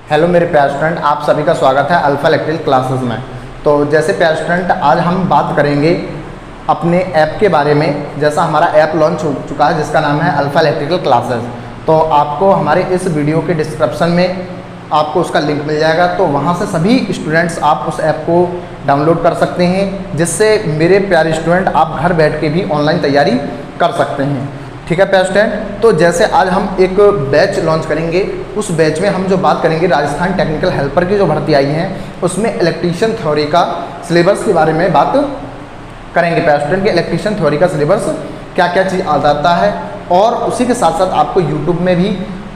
Hello मेरे प्यारे student, आप सभी का स्वागत है अल्फा इलेक्ट्रिकल क्लासेस में। तो जैसे प्यारे स्टूडेंट, आज हम बात करेंगे अपने ऐप के बारे में। जैसा हमारा ऐप लॉन्च हो चुका है जिसका नाम है अल्फा इलेक्ट्रिकल क्लासेस, तो आपको हमारे इस वीडियो के डिस्क्रिप्शन में आपको उसका लिंक मिल जाएगा। तो वहाँ से सभी स्टूडेंट्स आप उस ऐप को डाउनलोड कर सकते हैं, जिससे मेरे प्यारे स्टूडेंट आप घर बैठ के भी ऑनलाइन तैयारी कर सकते हैं। ठीक है प्यारे स्टूडेंट, तो जैसे आज हम एक बैच लॉन्च करेंगे, उस बैच में हम जो बात करेंगे राजस्थान टेक्निकल हेल्पर की जो भर्ती आई है उसमें इलेक्ट्रीशियन थ्योरी का सिलेबस के बारे में बात करेंगे। प्यारे स्टूडेंट के इलेक्ट्रीशियन थ्योरी का सिलेबस क्या क्या चीज़ आ जाता है, और उसी के साथ साथ आपको यूट्यूब में भी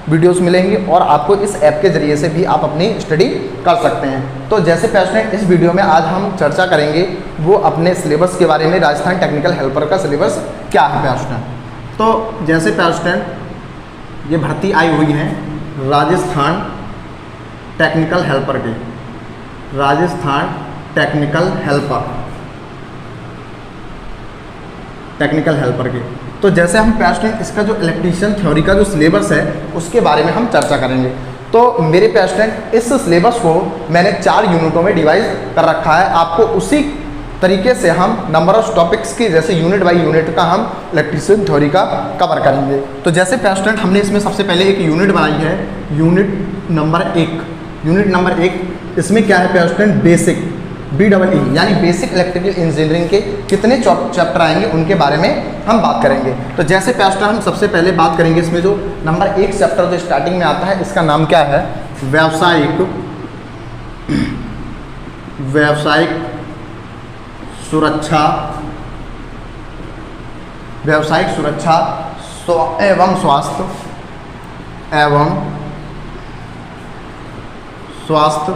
वीडियोस मिलेंगी और आपको इस ऐप के ज़रिए से भी आप अपनी स्टडी कर सकते हैं। तो जैसे प्यारे स्टूडेंट, इस वीडियो में आज हम चर्चा करेंगे वो अपने सिलेबस के बारे में, राजस्थान टेक्निकल हेल्पर का सिलेबस क्या है प्यारे स्टूडेंट। तो जैसे प्यारे स्टूडेंट, ये भर्ती आई हुई है राजस्थान टेक्निकल हेल्पर की, राजस्थान टेक्निकल हेल्पर की। तो जैसे हम प्यारे स्टूडेंट, इसका जो इलेक्ट्रीशियन थ्योरी का जो सिलेबस है उसके बारे में हम चर्चा करेंगे। तो मेरे प्यारे स्टूडेंट, इस सिलेबस को मैंने 4 यूनिटों में डिवाइड कर रखा है। आपको उसी तरीके से हम नंबर ऑफ टॉपिक्स की, जैसे यूनिट बाय यूनिट का हम इलेक्ट्रीशियन थ्योरी का कवर करेंगे। तो जैसे प्यारे स्टूडेंट, हमने इसमें सबसे पहले एक यूनिट बनाई है, यूनिट नंबर 1। इसमें क्या है प्यारे स्टूडेंट, बेसिक BEE यानी बेसिक इलेक्ट्रिकल इंजीनियरिंग के कितने चैप्टर आएंगे उनके बारे में हम बात करेंगे। तो जैसे प्यारे स्टूडेंट, हम सबसे पहले बात करेंगे इसमें जो नंबर 1 चैप्टर जो स्टार्टिंग में आता है, इसका नाम क्या है, व्यावसायिक सुरक्षा एवं स्वास्थ्य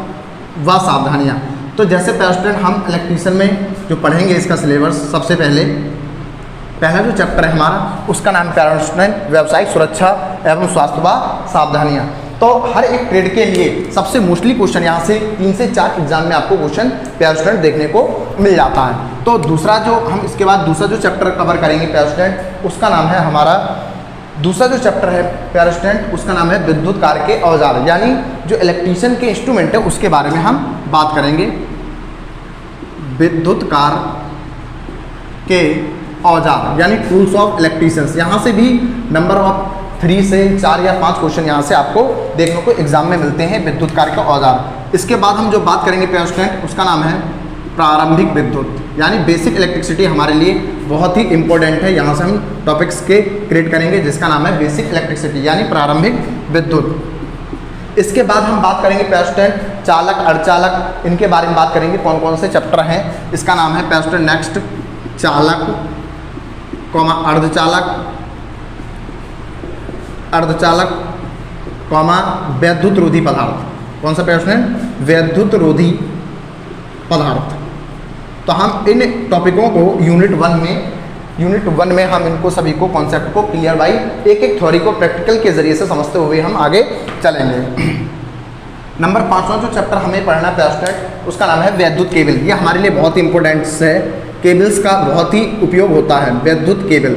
व सावधानियाँ। तो जैसे प्यारे स्टूडेंट, हम इलेक्ट्रीशियन में जो पढ़ेंगे इसका सिलेबस, सबसे पहला जो चैप्टर है हमारा, उसका नाम प्यारे स्टूडेंट व्यावसायिक सुरक्षा एवं स्वास्थ्य व सावधानियाँ। तो हर एक ट्रेड के लिए सबसे मोस्टली क्वेश्चन यहाँ से 3 से 4 एग्जाम में आपको क्वेश्चन प्यारे स्टूडेंट देखने को मिल जाता है। तो दूसरा जो हम इसके बाद दूसरा जो चैप्टर कवर करेंगे प्यारे स्टूडेंट, उसका नाम है हमारा, दूसरा जो चैप्टर है प्यारे स्टूडेंट, उसका नाम है विद्युत कार्य के औजार, यानी जो इलेक्ट्रीशियन के इंस्ट्रूमेंट है उसके बारे में हम बात करेंगे। विद्युत कार्य के औजार यानी टूल्स ऑफ इलेक्ट्रीशियंस। यहाँ से भी नंबर ऑफ 3 से 4 या 5 क्वेश्चन यहाँ से आपको देखने को एग्जाम में मिलते हैं, विद्युत कार्य का औजार। इसके बाद हम जो बात करेंगे प्यारे स्टूडेंट, उसका नाम है प्रारंभिक विद्युत, यानी बेसिक इलेक्ट्रिसिटी हमारे लिए बहुत ही इंपॉर्टेंट है। यहाँ से हम टॉपिक्स के क्रिएट करेंगे जिसका नाम है बेसिक इलेक्ट्रिसिटी यानी प्रारंभिक विद्युत। इसके बाद हम बात करेंगे प्यारे स्टूडेंट चालक, अर्धचालक, इनके बारे में बात करेंगे, कौन कौन से चैप्टर हैं। इसका नाम है प्यारे स्टूडेंट नेक्स्ट चालक, अर्धचालक, वैद्युत रोधी पदार्थ। कौन सा प्यारे स्टूडेंट, वैद्युत रोधी पदार्थ। तो हम इन टॉपिकों को यूनिट 1 में हम इनको सभी को कॉन्सेप्ट को क्लियर बाई एक थ्योरी को प्रैक्टिकल के जरिए से समझते हुए हम आगे चलेंगे। नंबर 5वां जो चैप्टर हमें पढ़ना प्यारे स्टूडेंट, उसका नाम है विद्युत केबल। ये हमारे लिए बहुत ही इंपॉर्टेंट है, केबल्स का बहुत ही उपयोग होता है, विद्युत केबल।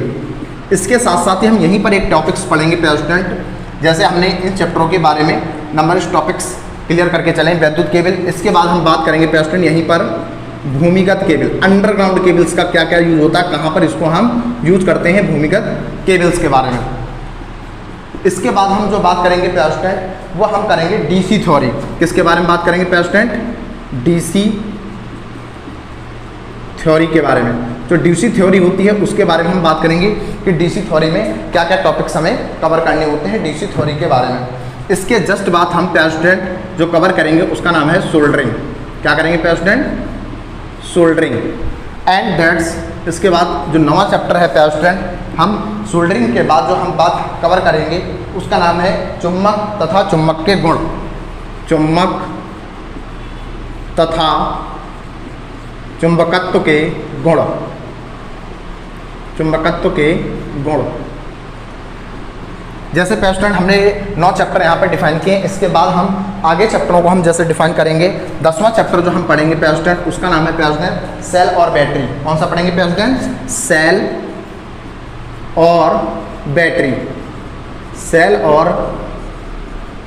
इसके साथ साथ ही हम यहीं पर एक टॉपिक्स पढ़ेंगे प्यारे स्टूडेंट, जैसे हमने इन चैप्टरों के बारे में नंबर टॉपिक्स क्लियर करके चलें। विद्युत केबल, इसके बाद हम बात करेंगे प्यारे स्टूडेंट यहीं पर भूमिगत केबल, अंडरग्राउंड केबल्स का क्या क्या यूज होता है, कहाँ पर इसको हम यूज करते हैं, भूमिगत केबल्स के बारे में। इसके बाद हम जो बात करेंगे प्यारे स्टूडेंट, वो हम करेंगे डीसी थ्योरी। किसके बारे में बात करेंगे प्यारे स्टूडेंट, डीसी थ्योरी के बारे में। जो डीसी थ्योरी होती है उसके बारे में हम बात करेंगे कि डीसी थ्योरी में क्या क्या टॉपिक्स हमें कवर करने होते हैं डीसी थ्योरी के बारे में। इसके जस्ट बाद हम प्यारे स्टूडेंट जो कवर करेंगे उसका नाम है सोल्डरिंग। क्या करेंगे प्यारे स्टूडेंट, सोल्डरिंग एंड दैट्स। इसके बाद जो नवा चैप्टर है प्यारे स्टूडेंट, हम सोल्डरिंग के बाद जो हम बात कवर करेंगे उसका नाम है चुंबक तथा चुंबक के गुण, चुंबक तथा चुंबकत्व के गुण, चुंबकत्व के गुण। जैसे प्यारे स्टूडेंट, हमने 9 चैप्टर यहाँ पर डिफाइन किए हैं। इसके बाद हम आगे चैप्टरों को हम जैसे डिफाइन करेंगे। 10वां चैप्टर जो हम पढ़ेंगे प्यारे स्टूडेंट, उसका नाम है प्यारे स्टूडेंट सेल और बैटरी। कौन सा पढ़ेंगे प्यारे स्टूडेंट, सेल और बैटरी, सेल और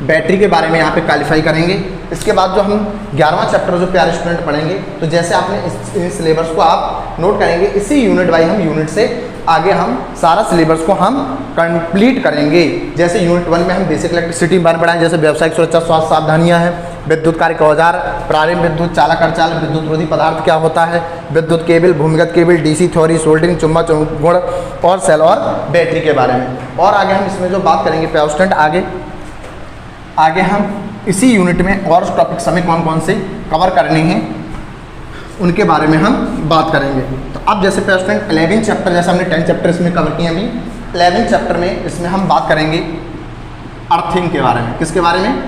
बैटरी के बारे में यहाँ पे क्वालिफाई करेंगे। इसके बाद जो हम 11वां चैप्टर जो प्यारे स्टूडेंट पढ़ेंगे, तो जैसे आपने इस सिलेबस को आप नोट करेंगे, इसी यूनिट बाई हम यूनिट से आगे हम सारा सिलेबस को हम कंप्लीट करेंगे। जैसे यूनिट 1 में हम बेसिक इलेक्ट्रिसिटी बारे में पढ़ाएंगे, जैसे व्यावसायिक सुरक्षा स्वास्थ्य सावधानियाँ हैं, विद्युत कार्य का औजार, प्रारंभ विद्युत चालक अर्धचालक, विद्युत रोधी पदार्थ क्या होता है, विद्युत केबल, भूमिगत केबल, डीसी थ्योरी, सोल्डरिंग, चुंबक गुण और सेल और बैटरी के बारे में। और आगे हम इसमें जो बात करेंगे प्यारे स्टूडेंट, आगे हम इसी यूनिट में और टॉपिक्स हमें कौन कौन से कवर करने हैं उनके बारे में हम बात करेंगे। तो अब जैसे प्यारे स्टूडेंट 11 चैप्टर, जैसे हमने 10 चैप्टर इसमें कवर किए अभी, 11 चैप्टर में इसमें हम बात करेंगे अर्थिंग के बारे में। किसके बारे में?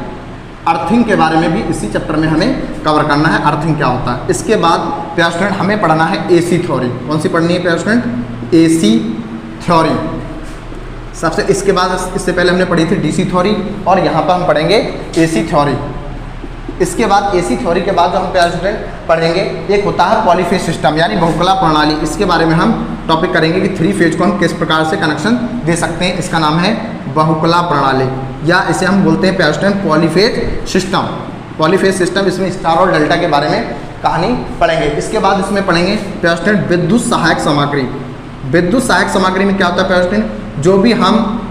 अर्थिंग के बारे में भी इसी चैप्टर में हमें कवर करना है, अर्थिंग क्या होता है। इसके बाद प्यारे स्टूडेंट हमें पढ़ना है एसी थ्योरी। कौन सी पढ़नी है प्यारे स्टूडेंट? AC theory. सबसे इसके बाद इससे पहले हमने पढ़ी थी डीसी थ्योरी, और यहाँ पर हम पढ़ेंगे एसी थ्योरी। इसके बाद एसी थ्योरी के बाद जो हम प्यारे स्टूडेंट पढ़ेंगे, एक होता है पॉलीफेज सिस्टम यानी बहुकला प्रणाली। इसके बारे में हम टॉपिक करेंगे कि 3 फेज को हम किस प्रकार से कनेक्शन दे सकते हैं। इसका नाम है बहुकला प्रणाली, या इसे हम बोलते हैं प्यारे student polyphase system. Polyphase system, इसमें स्टार और डेल्टा के बारे में कहानी पढ़ेंगे। इसके बाद इसमें पढ़ेंगे प्यारे स्टूडेंट विद्युत सहायक सामग्री। विद्युत सहायक सामग्री में क्या होता है प्यारे स्टूडेंट? जो भी हम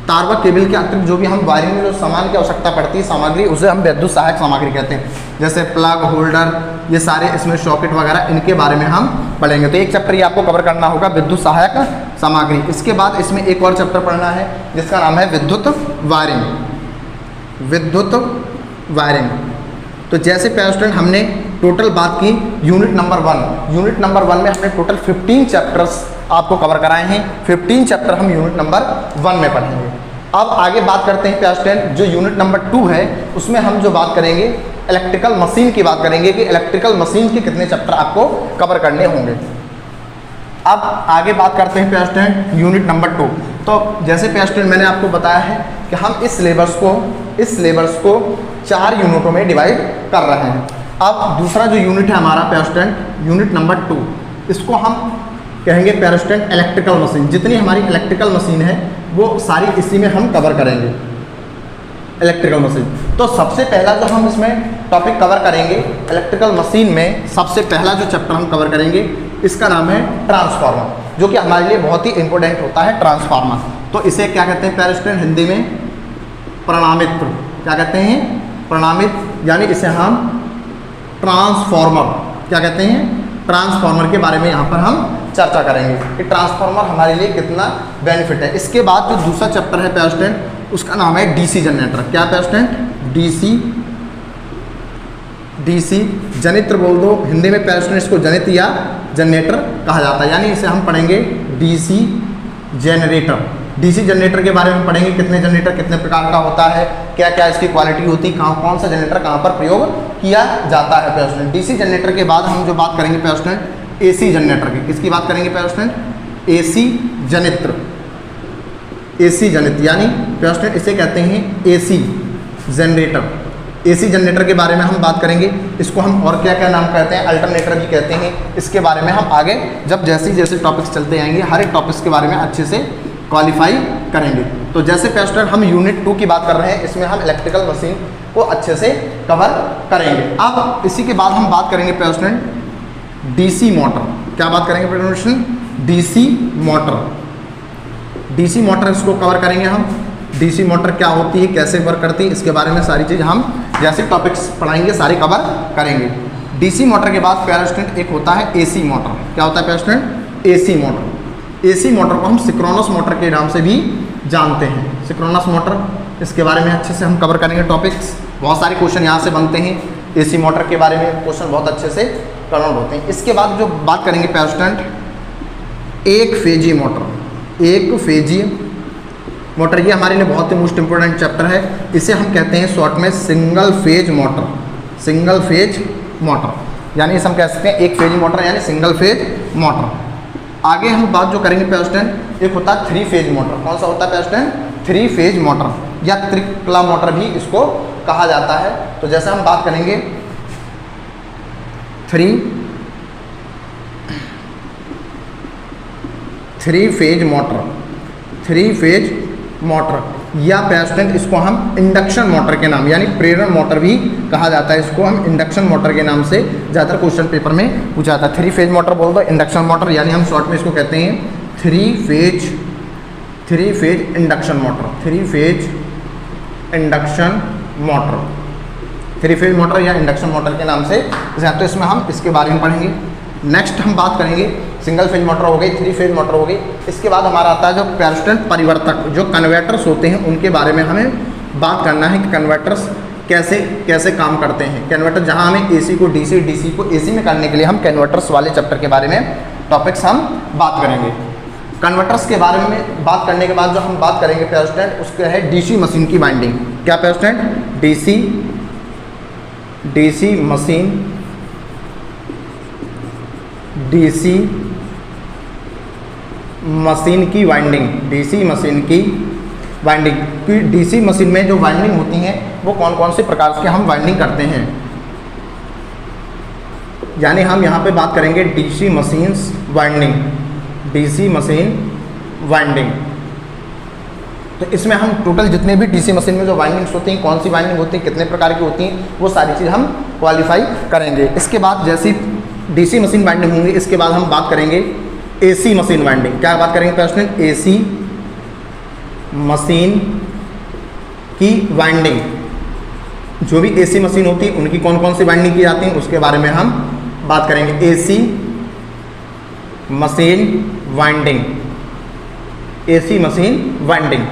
तार व केबल के अतिरिक्त जो भी हम वायरिंग में जो सामान की आवश्यकता पड़ती है सामग्री, उसे हम विद्युत सहायक सामग्री कहते हैं। जैसे प्लग, होल्डर, ये सारे इसमें सॉकेट वगैरह, इनके बारे में हम पढ़ेंगे। तो एक चैप्टर ये आपको कवर करना होगा, विद्युत सहायक सामग्री। इसके बाद इसमें एक और चैप्टर पढ़ना है जिसका नाम है विद्युत वायरिंग। विद्युत वायरिंग। तो जैसे प्यारे स्टूडेंट हमने टोटल बात की यूनिट नंबर 1। यूनिट नंबर 1 में हमने टोटल 15 चैप्टर्स आपको कवर कराए हैं। 15 चैप्टर हम यूनिट नंबर 1 में पढ़ेंगे। अब आगे बात करते हैं प्यारे स्टूडेंट, जो यूनिट नंबर 2 है उसमें हम जो बात करेंगे इलेक्ट्रिकल मशीन की बात करेंगे कि इलेक्ट्रिकल मशीन के कितने चैप्टर आपको कवर करने होंगे। अब आगे बात करते हैं प्यारे स्टूडेंट यूनिट नंबर 2। तो जैसे प्यारे स्टूडेंट मैंने आपको बताया है कि हम इस सिलेबस को 4 यूनिटों में डिवाइड कर रहे हैं। अब दूसरा जो यूनिट है हमारा प्यारे स्टूडेंट यूनिट नंबर 2, इसको हम कहेंगे प्यारे स्टूडेंट इलेक्ट्रिकल मशीन। जितनी हमारी इलेक्ट्रिकल मशीन है वो सारी इसी में हम कवर करेंगे, इलेक्ट्रिकल मशीन। तो सबसे पहला जो हम इसमें टॉपिक कवर करेंगे इलेक्ट्रिकल मशीन में, सबसे पहला जो चैप्टर हम कवर करेंगे इसका नाम है ट्रांसफार्मर, जो कि हमारे लिए बहुत ही इंपॉर्टेंट होता है ट्रांसफार्मर। तो इसे क्या कहते हैं प्यारे स्टूडेंट हिंदी में? प्रणामित्र। क्या कहते हैं? प्रणामित, यानी इसे हम ट्रांसफार्मर क्या कहते हैं? ट्रांसफार्मर के बारे में यहाँ पर हम चर्चा करेंगे कि ट्रांसफार्मर हमारे लिए कितना बेनिफिट है। इसके बाद जो दूसरा चैप्टर है प्यारे स्टूडेंट उसका नाम है डीसी जनरेटर। क्या प्यारे स्टूडेंट? डीसी जनित्र बोल दो, हिंदी में प्यारे स्टूडेंट इसको जनित्र या जनरेटर कहा जाता है, यानी इसे हम पढ़ेंगे डीसी जनरेटर। डीसी जनरेटर के बारे में पढ़ेंगे, कितने जनरेटर कितने प्रकार का होता है, क्या क्या इसकी क्वालिटी होती है, कौन सा जनरेटर कहाँ पर प्रयोग किया जाता है प्यारे स्टूडेंट। डीसी जनरेटर के बाद हम जो बात करेंगे प्यारे स्टूडेंट एसी जनरेटर की। किसकी बात करेंगे प्यारे स्टूडेंट? एसी जनित्र। एसी जनित्र यानी प्यारे स्टूडेंट इसे कहते हैं एसी जनरेटर। एसी जनरेटर के बारे में हम बात करेंगे। इसको हम और क्या क्या नाम कहते हैं? अल्टरनेटर भी कहते हैं। इसके बारे में हम आगे जब जैसे टॉपिक्स चलते आएंगे हर एक टॉपिक्स के बारे में अच्छे से क्वालिफाई करेंगे। तो जैसे प्यारे स्टूडेंट हम यूनिट 2 की बात कर रहे हैं, इसमें हम इलेक्ट्रिकल मशीन को अच्छे से कवर करेंगे। अब इसी के बाद हम बात करेंगे प्यारे स्टूडेंट डीसी मोटर। क्या बात करेंगे प्यारे student? DC motor. DC motor इसको कवर करेंगे हम। डीसी मोटर क्या होती है, कैसे वर्क करती है, इसके बारे में सारी चीज़ हम जैसे टॉपिक्स पढ़ाएंगे सारे कवर करेंगे। डीसी मोटर के बाद प्यारे स्टूडेंट एक होता है एसी मोटर। क्या होता है प्यारे student? AC motor. AC motor को हम सिंक्रोनस मोटर के नाम से भी जानते हैं। सिंक्रोनस मोटर, इसके बारे में अच्छे से हम कवर करेंगे टॉपिक्स। बहुत सारे क्वेश्चन यहाँ से बनते हैं एसी मोटर के बारे में, क्वेश्चन बहुत अच्छे से कवर होते हैं। इसके बाद जो बात करेंगे प्यारे स्टूडेंट एक फेजी मोटर। एक फेजी मोटर ये हमारे लिए बहुत ही मोस्ट इंपोर्टेंट चैप्टर है। इसे हम कहते हैं शॉर्ट में single phase motor. Single phase motor यानी इसे हम कह सकते हैं एक फेजी मोटर यानी सिंगल फेज मोटर। आगे हम बात जो करेंगे प्यारे स्टूडेंट, एक होता है 3 फेज मोटर। कौन सा होता है प्यारे स्टूडेंट? 3 फेज मोटर या त्रिकला मोटर भी इसको कहा जाता है। तो जैसे हम बात करेंगे 3 फेज मोटर। 3 फेज मोटर या पेस्टेंट इसको हम इंडक्शन मोटर के नाम यानी प्रेरण मोटर भी कहा जाता है। इसको हम इंडक्शन मोटर के नाम से ज़्यादातर क्वेश्चन पेपर में पूछा जाता है। 3 फेज मोटर बोल दो, इंडक्शन मोटर, यानी हम शॉर्ट में इसको कहते हैं 3 phase induction motor. 3 phase induction motor, 3 phase motor या इंडक्शन मोटर के नाम से। तो इसमें हम इसके बारे में पढ़ेंगे। नेक्स्ट हम बात करेंगे सिंगल फेज मोटर हो गई, 3 फेज मोटर हो गई। इसके बाद हमारा आता है जो पेस्टेंट परिवर्तक, जो कन्वर्टर्स होते हैं उनके बारे में हमें बात करना है कि कन्वर्टर्स कैसे कैसे काम करते हैं। कन्वर्टर जहां हमें एसी को डीसी, डीसी को एसी में करने के लिए हम कन्वर्टर्स वाले चैप्टर के बारे में टॉपिक्स हम बात करेंगे। कन्वर्टर्स के बारे में बात करने के बाद जो हम बात करेंगे पेस्टेंट, उसका है डीसी मशीन की वाइंडिंग। क्या पेस्टेंट? डीसी मशीन, डीसी मशीन की वाइंडिंग, डीसी मशीन की वाइंडिंग। कि डीसी मशीन में जो वाइंडिंग होती हैं वो कौन कौन से प्रकार के हम वाइंडिंग करते हैं, यानी हम यहाँ पे बात करेंगे DC machines winding, DC machine winding. तो इसमें हम टोटल जितने भी डीसी मशीन में जो वाइंडिंग्स होती हैं, कौन सी वाइंडिंग होती है, कितने प्रकार की होती हैं, वो सारी चीज़ हम क्वालिफाई करेंगे। इसके बाद जैसी डीसी मशीन वाइंडिंग होंगी, इसके बाद हम बात करेंगे एसी मशीन वाइंडिंग। क्या बात करेंगे पेस्टेंट? एसी मशीन की वाइंडिंग। जो भी एसी मशीन होती है उनकी कौन कौन सी वाइंडिंग की जाती है उसके बारे में हम बात करेंगे। AC machine winding, AC machine winding.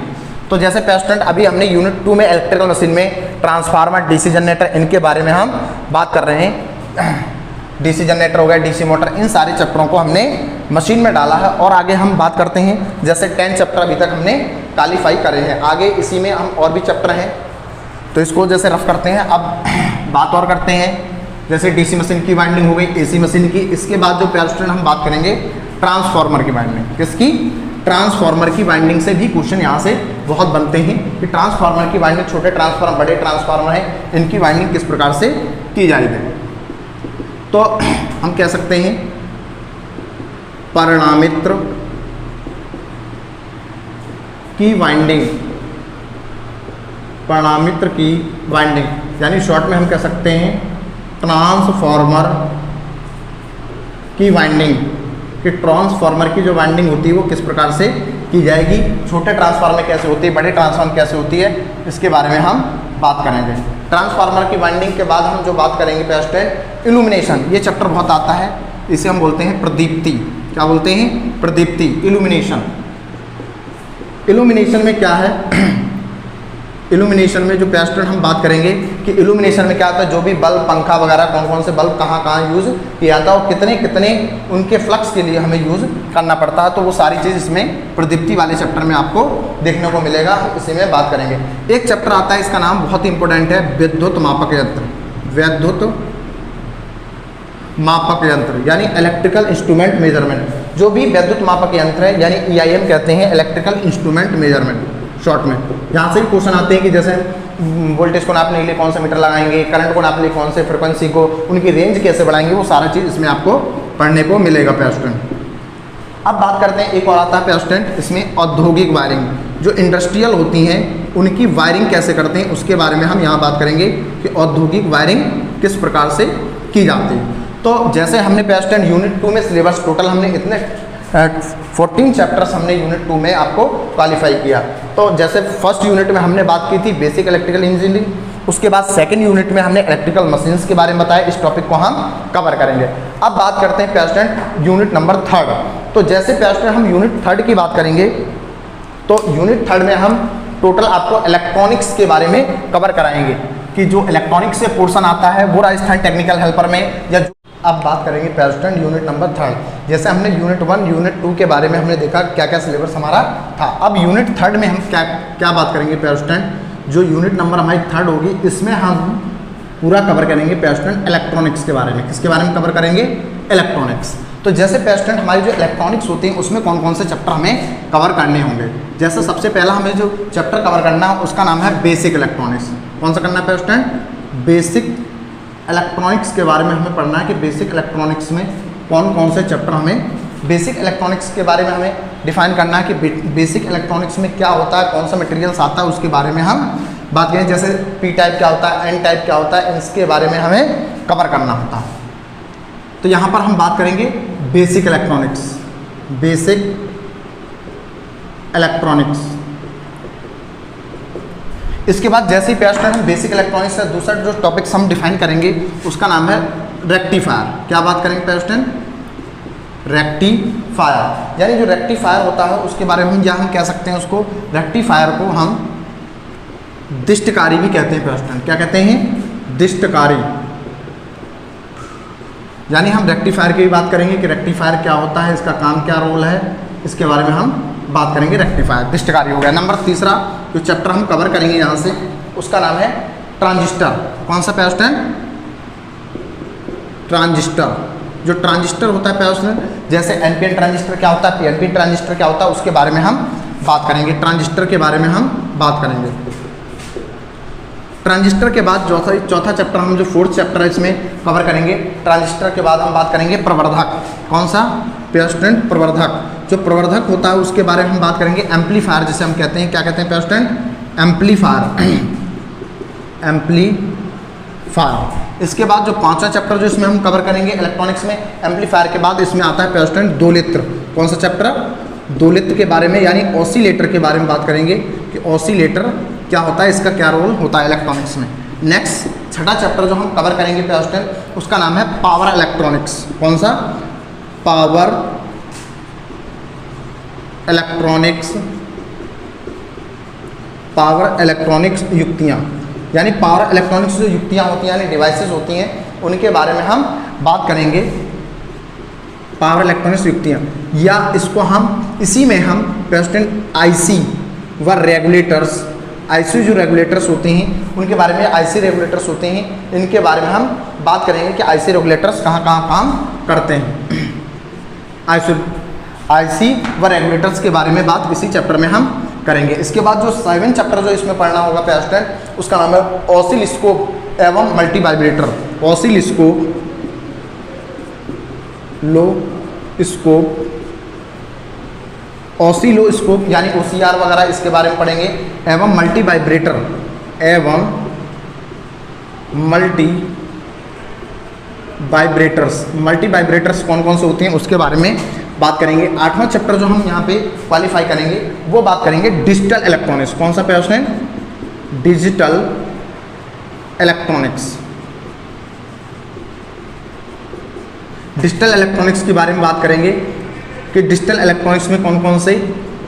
तो जैसे पेस्टेंट अभी हमने यूनिट 2 में इलेक्ट्रिकल मशीन में ट्रांसफार्मर, डीसी जनरेटर, इनके बारे में हम बात कर रहे हैं। डीसी जनरेटर हो गया, डीसी मोटर, इन सारे चैप्टरों को हमने मशीन में डाला है। और आगे हम बात करते हैं, जैसे 10 चैप्टर अभी तक हमने क्वालिफाई करे हैं, आगे इसी में हम और भी चैप्टर हैं तो इसको जैसे रफ करते हैं। अब बात और करते हैं, जैसे डीसी मशीन की वाइंडिंग हो गई, एसी मशीन की। इसके बाद जो पेस्टेंट हम बात करेंगे ट्रांसफार्मर की वाइंडिंग। किसकी? ट्रांसफार्मर की वाइंडिंग से भी क्वेश्चन यहाँ से बहुत बनते हैं कि ट्रांसफार्मर की वाइंडिंग, छोटे ट्रांसफार्मर, बड़े ट्रांसफार्मर हैं, इनकी वाइंडिंग किस प्रकार से की जाएगी। तो हम कह सकते हैं परिणामित्र की वाइंडिंग, परिणामित्र की वाइंडिंग, यानी शॉर्ट में हम कह सकते हैं ट्रांसफार्मर की वाइंडिंग। कि ट्रांसफार्मर की जो वाइंडिंग होती है वो किस प्रकार से की जाएगी, छोटे ट्रांसफार्मर कैसे होती है, बड़े ट्रांसफार्मर कैसे होती है, इसके बारे में हम बात करेंगे। ट्रांसफार्मर की वाइंडिंग के बाद हम जो बात करेंगे पेस्टेंट इल्यूमिनेशन। ये चैप्टर बहुत आता है, इसे हम बोलते हैं प्रदीप्ति। क्या बोलते हैं? प्रदीप्ति, इल्यूमिनेशन। इल्यूमिनेशन में क्या है? इल्यूमिनेशन में जो पेस्टेंट हम बात करेंगे कि इल्यूमिनेशन में क्या होता है, जो भी बल्ब, पंखा वगैरह, कौन कौन से बल्ब कहाँ कहाँ यूज़ किया जाता है और कितने कितने उनके फ्लक्स के लिए हमें यूज़ करना पड़ता है, तो वो सारी चीज़ इसमें प्रदीप्ति वाले चैप्टर में आपको देखने को मिलेगा। इसी में बात करेंगे। एक चैप्टर आता है, इसका नाम बहुत ही इंपॉर्टेंट है, विद्युत मापक यंत्र। विद्युत मापक यंत्र यानी इलेक्ट्रिकल इंस्ट्रूमेंट मेजरमेंट। जो भी विद्युत मापक यंत्र है यानी EIM कहते हैं, इलेक्ट्रिकल इंस्ट्रूमेंट मेजरमेंट शॉर्ट में। यहाँ से भी क्वेश्चन आते हैं कि जैसे वोल्टेज को नापने के लिए कौन सा मीटर लगाएंगे, करंट को नापने के लिए कौन से फ्रिक्वेंसी को, उनकी रेंज कैसे बढ़ाएंगे, वो सारा चीज़ इसमें आपको पढ़ने को मिलेगा पेस्टेंट। अब बात करते हैं, एक और आता है पेस्टेंट, इसमें औद्योगिक वायरिंग। जो इंडस्ट्रियल होती हैं उनकी वायरिंग कैसे करते हैं उसके बारे में हम यहाँ बात करेंगे कि औद्योगिक वायरिंग किस प्रकार से की जाती है। तो जैसे हमने पेस्टेंट यूनिट 2 में सिलेबस टोटल हमने इतने 14 चैप्टर्स हमने यूनिट 2 में आपको क्वालिफाई किया। तो जैसे फर्स्ट यूनिट में हमने बात की थी बेसिक इलेक्ट्रिकल इंजीनियरिंग, उसके बाद सेकंड यूनिट में हमने इलेक्ट्रिकल मशीन्स के बारे में बताया। इस टॉपिक को हम कवर करेंगे। अब बात करते हैं पेस्टेंट यूनिट नंबर 3। तो जैसे पेस्टेंट हम यूनिट 3 की बात करेंगे तो यूनिट 3 में हम टोटल आपको इलेक्ट्रॉनिक्स के बारे में कवर कराएंगे कि जो इलेक्ट्रॉनिक्स से पोर्शन आता है वो राजस्थान टेक्निकल हेल्पर में या। अब बात करेंगे पेस्टेंट यूनिट नंबर 3। जैसे हमने यूनिट 1, यूनिट 2 के बारे में हमने देखा क्या क्या सिलेबस हमारा था। अब यूनिट 3 में हम क्या बात करेंगे पेस्टेंट, जो यूनिट नंबर हमारी 3 होगी इसमें हम पूरा कवर करेंगे पेस्टेंट इलेक्ट्रॉनिक्स के बारे में। किसके बारे में कवर करेंगे? इलेक्ट्रॉनिक्स। तो जैसे पेस्टेंट हमारी जो इलेक्ट्रॉनिक्स होती हैं उसमें कौन कौन से चैप्टर हमें कवर करने होंगे। जैसे सबसे पहला हमें जो चैप्टर कवर करना है उसका नाम है बेसिक इलेक्ट्रॉनिक्स। कौन सा करना है पेस्टेंट? बेसिक इलेक्ट्रॉनिक्स के बारे में हमें पढ़ना है कि बेसिक इलेक्ट्रॉनिक्स में कौन कौन से चैप्टर हमें बेसिक इलेक्ट्रॉनिक्स के बारे में हमें डिफाइन करना है कि बेसिक इलेक्ट्रॉनिक्स में क्या होता है, कौन सा मटेरियल्स आता है, उसके बारे में हम बात करें। जैसे पी टाइप क्या होता है, एन टाइप क्या होता है, इसके बारे में हमें कवर करना होता है। तो यहाँ पर हम बात करेंगे बेसिक इलेक्ट्रॉनिक्स, बेसिक इलेक्ट्रॉनिक्स। इसके बाद जैसे ही प्यार हम बेसिक इलेक्ट्रॉनिक्स का दूसरा जो टॉपिक्स हम डिफाइन करेंगे उसका नाम है रेक्टिफायर। क्या बात करेंगे प्यार? रेक्टिफायर, यानी जो रेक्टिफायर होता है उसके बारे में हम कह सकते हैं उसको, रेक्टिफायर को हम दिष्टकारी भी कहते हैं प्यार। क्या कहते हैं? दिष्टकारी। यानी हम रेक्टिफायर की भी बात करेंगे कि रेक्टिफायर क्या होता है, इसका काम क्या रोल है, इसके बारे में हम बात करेंगे। रेक्टिफायर दिष्टकारी हो गया। नंबर तीसरा जो चैप्टर हम कवर करेंगे यहाँ से उसका नाम है ट्रांजिस्टर। कौन सा प्यार? ट्रांजिस्टर। जो ट्रांजिस्टर होता है प्यार, जैसे एनपीएन ट्रांजिस्टर क्या होता है, पीएनपी ट्रांजिस्टर क्या होता है, उसके बारे में हम बात करेंगे। ट्रांजिस्टर के बारे में हम बात करेंगे। ट्रांजिस्टर के बाद चौथा चैप्टर हम जो फोर्थ चैप्टर है इसमें कवर करेंगे। ट्रांजिस्टर के बाद हम बात करेंगे प्रवर्धक। कौन सा प्यार? प्रवर्धक। जो प्रवर्धक होता है उसके बारे में हम बात करेंगे। एम्पलीफायर जिसे हम कहते हैं, क्या कहते हैं प्यार? एम्पलीफायर। एम्पलीफायर। इसके बाद जो पांचवा चैप्टर जो इसमें हम कवर करेंगे इलेक्ट्रॉनिक्स में, एम्पलीफायर के बाद इसमें आता है प्यार दोलित्र। कौन सा चैप्टर? दोलित्र के बारे में, यानी ऑसिलेटर के बारे में बात करेंगे कि ऑसिलेटर क्या होता है, इसका क्या रोल होता है इलेक्ट्रॉनिक्स में। नेक्स्ट छठा चैप्टर जो हम कवर करेंगे प्यार उसका नाम है पावर इलेक्ट्रॉनिक्स। कौन सा? Power electronics. पावर इलेक्ट्रॉनिक्स युक्तियाँ, यानी पावर इलेक्ट्रॉनिक्स जो युक्तियाँ होती हैं, यानी डिवाइसेस होती हैं, उनके बारे में हम बात करेंगे। पावर इलेक्ट्रॉनिक्स युक्तियाँ, या इसको हम इसी में हम प्रेसिडेंट आईसी व रेगुलेटर्स, आईसी जो रेगुलेटर्स होते हैं उनके बारे में, आईसी रेगुलेटर्स होते हैं इनके बारे में हम बात करेंगे कि आईसी रेगुलेटर्स कहाँ कहाँ काम करते हैं। आईसी व रेगुलेटर्स के बारे में बात इसी चैप्टर में हम करेंगे। इसके बाद जो 7 चैप्टर जो इसमें पढ़ना होगा प्यार उसका नाम है ऑसिलोस्कोप एवं मल्टी वाइब्रेटर। ऑसिलोस्कोप, ऑसिलोस्कोप यानी ओसीआर वगैरह इसके बारे में पढ़ेंगे। एवं मल्टी वाइब्रेटर, एवं मल्टी वाइब्रेटर्स। मल्टी वाइब्रेटर्स कौन कौन से होते हैं उसके बारे में बात करेंगे। 8वां चैप्टर जो हम यहाँ पे क्वालिफाई करेंगे वो बात करेंगे डिजिटल इलेक्ट्रॉनिक्स। कौन सा प्यार? Digital electronics. डिजिटल इलेक्ट्रॉनिक्स के बारे में बात करेंगे कि डिजिटल इलेक्ट्रॉनिक्स में कौन कौन सी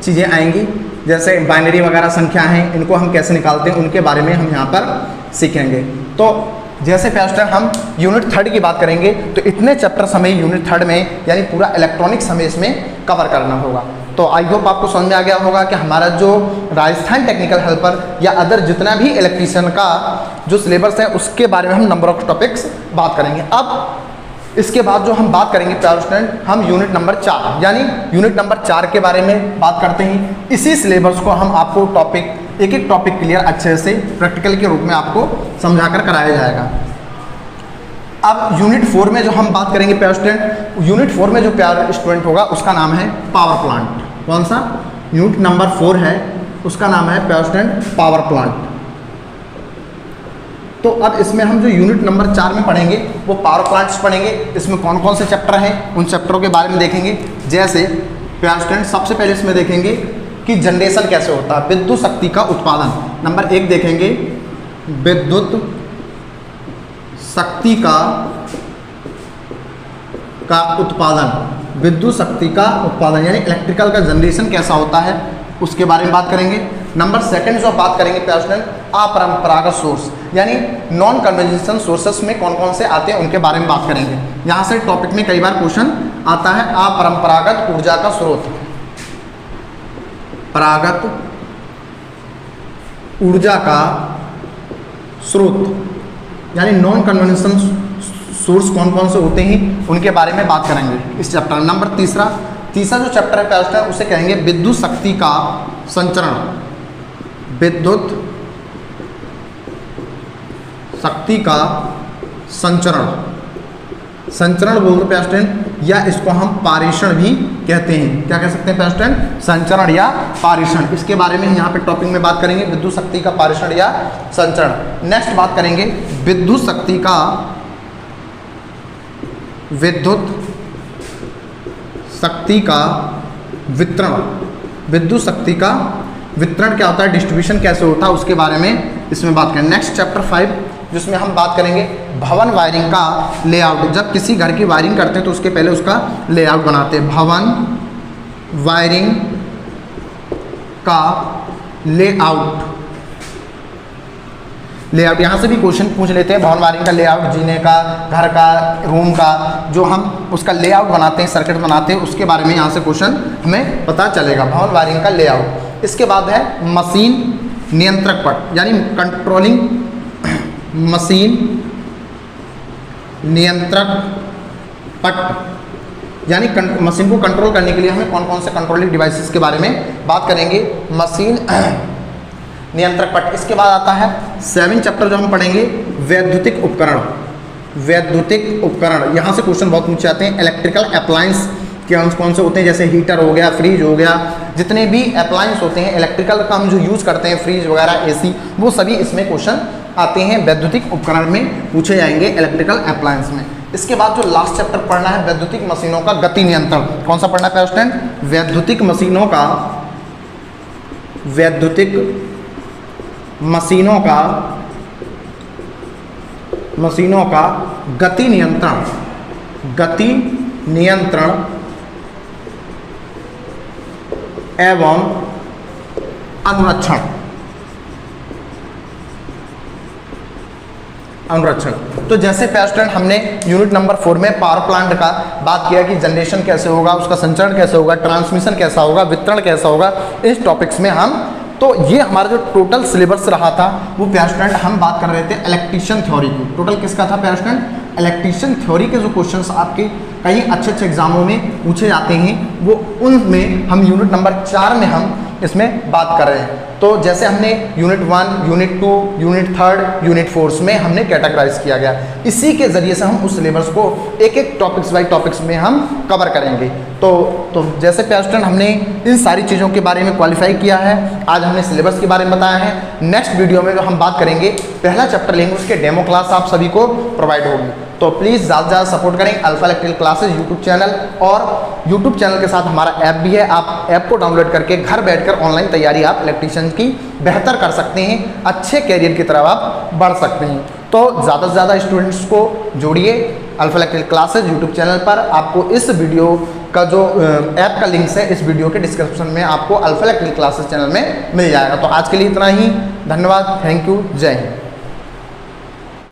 चीज़ें आएंगी, जैसे बाइनरी वगैरह संख्या हैं, इनको हम कैसे निकालते हैं, उनके बारे में हम यहाँ पर सीखेंगे। तो जैसे प्यार हम यूनिट 3 की बात करेंगे तो इतने चैप्टर्स हमें यूनिट 3 में यानी पूरा इलेक्ट्रॉनिक्स हमें इसमें कवर करना होगा। तो आई होप आपको समझ में आ गया होगा कि हमारा जो राजस्थान टेक्निकल हेल्पर या अदर जितना भी इलेक्ट्रीशियन का जो सिलेबस है उसके बारे में हम नंबर ऑफ टॉपिक्स बात करेंगे। अब इसके बाद जो हम बात करेंगे प्यारे स्टूडेंट, हम यूनिट नंबर 4 यानी यूनिट नंबर 4 के बारे में बात करते हैं। इसी सिलेबस को हम आपको टॉपिक एक एक टॉपिक क्लियर अच्छे से प्रैक्टिकल के रूप में आपको समझाकर कराया जाएगा। अब यूनिट 4 में जो हम बात करेंगे प्यारे स्टूडेंट, यूनिट 4 में जो प्यारे स्टूडेंट होगा उसका नाम है पावर प्लांट। कौन सा? यूनिट नंबर 4 है, उसका नाम है प्यारे स्टूडेंट पावर प्लांट। तो अब इसमें हम जो यूनिट नंबर 4 में पढ़ेंगे वो पावर प्लांट्स पढ़ेंगे। इसमें कौन कौन से चैप्टर हैं उन चैप्टरों के बारे में देखेंगे। जैसे प्यारे स्टूडेंट सबसे पहले इसमें देखेंगे कि जनरेशन कैसे होता है, विद्युत शक्ति का उत्पादन। नंबर 1 देखेंगे विद्युत शक्ति का उत्पादन। विद्युत शक्ति का उत्पादन यानी इलेक्ट्रिकल का जनरेशन कैसा होता है उसके बारे में बात करेंगे। नंबर 2 जो बात करेंगे प्यारे स्टूडेंट, अपरंपरागत सोर्स यानी नॉन कन्वेंशनल सोर्सेस में कौन कौन से आते हैं उनके बारे में बात करेंगे। यहाँ से टॉपिक में कई बार क्वेश्चन आता है, अपरंपरागत ऊर्जा का स्रोत। परागत ऊर्जा का स्रोत यानी नॉन कन्वेंशनल सोर्स कौन कौन से होते हैं उनके बारे में बात करेंगे इस चैप्टर में। नंबर तीसरा जो चैप्टर है प्यारे उसे कहेंगे विद्युत शक्ति का संचरण। विद्युत शक्ति का संचरण। संचरण बोलते प्यारे या इसको हम पारेषण भी कहते हैं। क्या कह सकते हैं स्टूडेंट? संचरण या पारेषण। इसके बारे में यहाँ पे टॉपिक में बात करेंगे, विद्युत शक्ति का पारेषण या संचरण। नेक्स्ट बात करेंगे विद्युत शक्ति का वितरण। विद्युत शक्ति का वितरण क्या होता है, डिस्ट्रीब्यूशन कैसे होता है, उसके बारे में इसमें बात करें। नेक्स्ट चैप्टर 5 जिसमें हम बात करेंगे भवन वायरिंग का लेआउट। जब किसी घर की वायरिंग करते हैं तो उसके पहले उसका लेआउट बनाते हैं। भवन वायरिंग का लेआउट यहाँ से भी क्वेश्चन पूछ लेते हैं। भवन वायरिंग का लेआउट, जीने का, घर का, रूम का, जो हम उसका लेआउट बनाते हैं, सर्किट बनाते हैं, उसके बारे में यहाँ से क्वेश्चन हमें पता चलेगा, भवन वायरिंग का लेआउट। इसके बाद है मशीन नियंत्रक पट, यानी कंट्रोलिंग मशीन नियंत्रक पट, यानी मशीन को कंट्रोल करने के लिए हमें कौन कौन से कंट्रोलिंग डिवाइसेस के बारे में बात करेंगे। मशीन नियंत्रक पट। इसके बाद आता है 7 चैप्टर जो हम पढ़ेंगे वैद्युतिक उपकरण। वैद्युतिक उपकरण, यहाँ से क्वेश्चन बहुत पूछे जाते हैं। इलेक्ट्रिकल अप्लायंस कौन से होते हैं, जैसे हीटर हो गया, फ्रिज हो गया, जितने भी अप्लायंस होते हैं इलेक्ट्रिकल का हम जो यूज़ करते हैं, फ्रिज वगैरह, एसी, वो सभी इसमें क्वेश्चन आते हैं, वैद्युतिक उपकरण में पूछे जाएंगे, इलेक्ट्रिकल अप्लायंस में। इसके बाद जो लास्ट चैप्टर पढ़ना है वैद्युतिक मशीनों का गति नियंत्रण। कौन सा पढ़ना है स्टूडेंट? वैद्युतिक मशीनों का गति नियंत्रण एवं अनुरक्षण। तो जैसे स्टूडेंट हमने यूनिट नंबर 4 में पावर प्लांट का बात किया कि जनरेशन कैसे होगा, उसका संचरण कैसे होगा, ट्रांसमिशन कैसा होगा, वितरण कैसा होगा, इस टॉपिक्स में हम, तो ये हमारा जो टोटल सिलेबस रहा था वो स्टूडेंट हम बात कर रहे थे इलेक्ट्रीशियन थ्योरी की। टोटल किसका था स्टूडेंट? इलेक्ट्रीशियन थ्योरी के जो क्वेश्चंस आपके कई अच्छे एग्जामों में पूछे जाते हैं, वो उनमें हम यूनिट नंबर 4 में हम इसमें बात कर रहे हैं। तो जैसे हमने यूनिट 1, यूनिट 2, यूनिट 3, यूनिट 4 में हमने कैटेगराइज किया गया, इसी के ज़रिए से हम उस सिलेबस को एक एक टॉपिक्स बाई टॉपिक्स में हम कवर करेंगे। तो जैसे स्टूडेंट हमने इन सारी चीज़ों के बारे में क्वालिफाई किया है, आज हमने सिलेबस के बारे में बताया है। नेक्स्ट वीडियो में जो हम बात करेंगे, पहला चैप्टर लेंगे, उसके डेमो क्लास आप सभी को प्रोवाइड होगी। तो प्लीज़ ज़्यादा से ज़्यादा सपोर्ट करें alpha electrical classes YouTube channel, और यूट्यूब चैनल के साथ हमारा ऐप भी है। आप ऐप को डाउनलोड करके घर बैठकर ऑनलाइन तैयारी आप इलेक्ट्रीशियन की बेहतर कर सकते हैं, अच्छे कैरियर की तरफ आप बढ़ सकते हैं। तो ज़्यादा से ज़्यादा स्टूडेंट्स को जोड़िए alpha electrical classes YouTube channel पर। आपको इस वीडियो का जो ऐप का लिंक्स है इस वीडियो के डिस्क्रिप्शन में आपको अल्फा इलेक्ट्रिकल क्लासेज चैनल में मिल जाएगा। तो आज के लिए इतना ही, धन्यवाद, थैंक यू, जय हिंद।